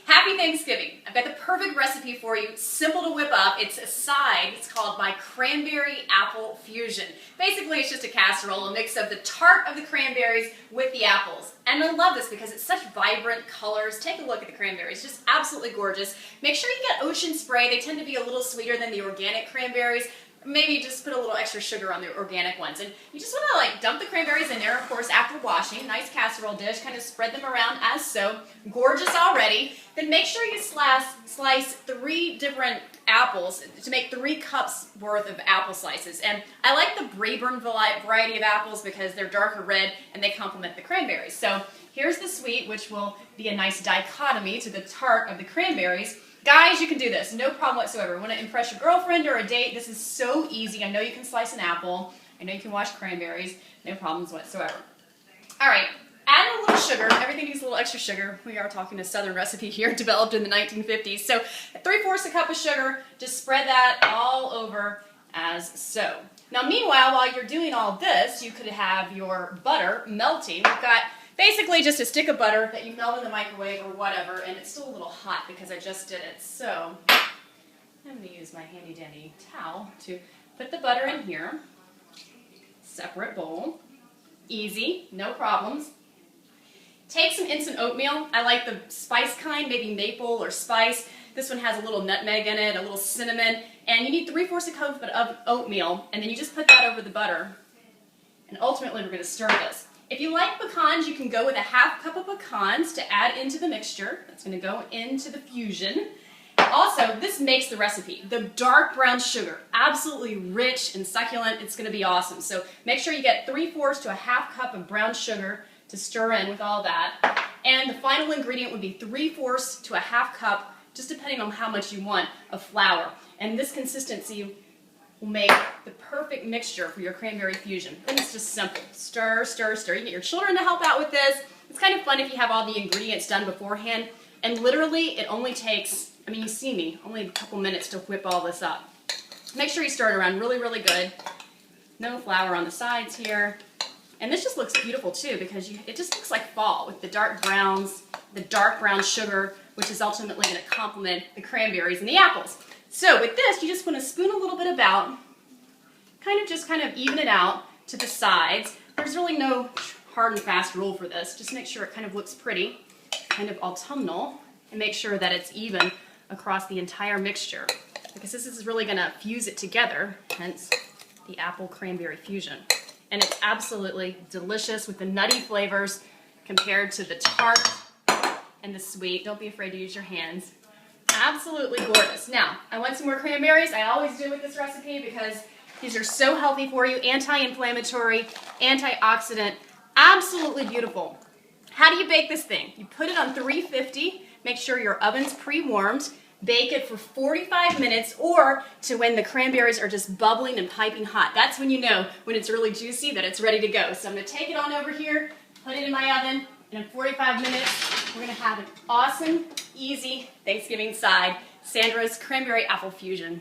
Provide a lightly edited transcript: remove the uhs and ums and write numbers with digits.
Happy Thanksgiving. I've got the perfect recipe for you, simple to whip up. It's a side, it's called my Cranberry Apple Fusion. Basically, it's just a casserole, a mix of the tart of the cranberries with the apples. And I love this because it's such vibrant colors. Take a look at the cranberries, just absolutely gorgeous. Make sure you get ocean spray. They tend to be a little sweeter than the organic cranberries. Maybe just put a little extra sugar on the organic ones. And you just want to dump the cranberries in there, of course, after washing. Nice casserole dish, kind of spread them around as so. Gorgeous already. Then make sure you slice 3 different apples to make 3 cups worth of apple slices. And I like the Braeburn variety of apples because they're darker red and they complement the cranberries. So here's the sweet, which will be a nice dichotomy to the tart of the cranberries. Guys, you can do this, no problem whatsoever. Want to impress your girlfriend or a date? This is so easy. I know you can slice an apple. I know you can wash cranberries. No problems whatsoever. All right, add a little sugar. Everything needs a little extra sugar. We are talking a Southern recipe here, developed in the 1950s. So 3/4 cup of sugar, just spread that all over as so. Now meanwhile, while you're doing all this, you could have your butter melting. We've got basically just a stick of butter that you melt in the microwave or whatever, and it's still a little hot because I just did it. So I'm going to use my handy dandy towel to put the butter in here. Separate bowl. Easy, no problems. Take some instant oatmeal. I like the spice kind, maybe maple or spice. This one has a little nutmeg in it, a little cinnamon, and you need 3/4 cup of oatmeal, and then you just put that over the butter. And ultimately we're going to stir this. If you like pecans, you can go with a 1/2 cup of pecans to add into the mixture. That's going to go into the fusion. Also, this makes the recipe. The dark brown sugar, absolutely rich and succulent. It's going to be awesome. So make sure you get 3/4 to a 1/2 cup of brown sugar to stir in with all that. And the final ingredient would be 3/4 to a 1/2 cup, just depending on how much you want, of flour. And this consistency will make the perfect mixture for your cranberry fusion. And it's just simple. Stir, stir, stir. You can get your children to help out with this. It's kind of fun if you have all the ingredients done beforehand. And literally, it only takes, I mean, you see me, only a couple minutes to whip all this up. Make sure you stir it around really, really good. No flour on the sides here. And this just looks beautiful too because it just looks like fall with the dark browns, the dark brown sugar, which is ultimately going to complement the cranberries and the apples. So with this, you just want to spoon a little bit about, kind of even it out to the sides. There's really no hard and fast rule for this. Just make sure it kind of looks pretty, kind of autumnal, and make sure that it's even across the entire mixture because this is really going to fuse it together, hence the apple cranberry fusion. And it's absolutely delicious with the nutty flavors compared to the tart and the sweet. Don't be afraid to use your hands. Absolutely gorgeous. Now, I want some more cranberries. I always do with this recipe because these are so healthy for you. Anti-inflammatory, antioxidant, absolutely beautiful. How do you bake this thing? You put it on 350. Make sure your oven's pre-warmed. Bake it for 45 minutes or to when the cranberries are just bubbling and piping hot. That's when you know when it's really juicy that it's ready to go. So I'm going to take it on over here, put it in my oven, and in 45 minutes we're going to have an awesome, easy Thanksgiving side, Sandra's Cranberry Apple Fusion.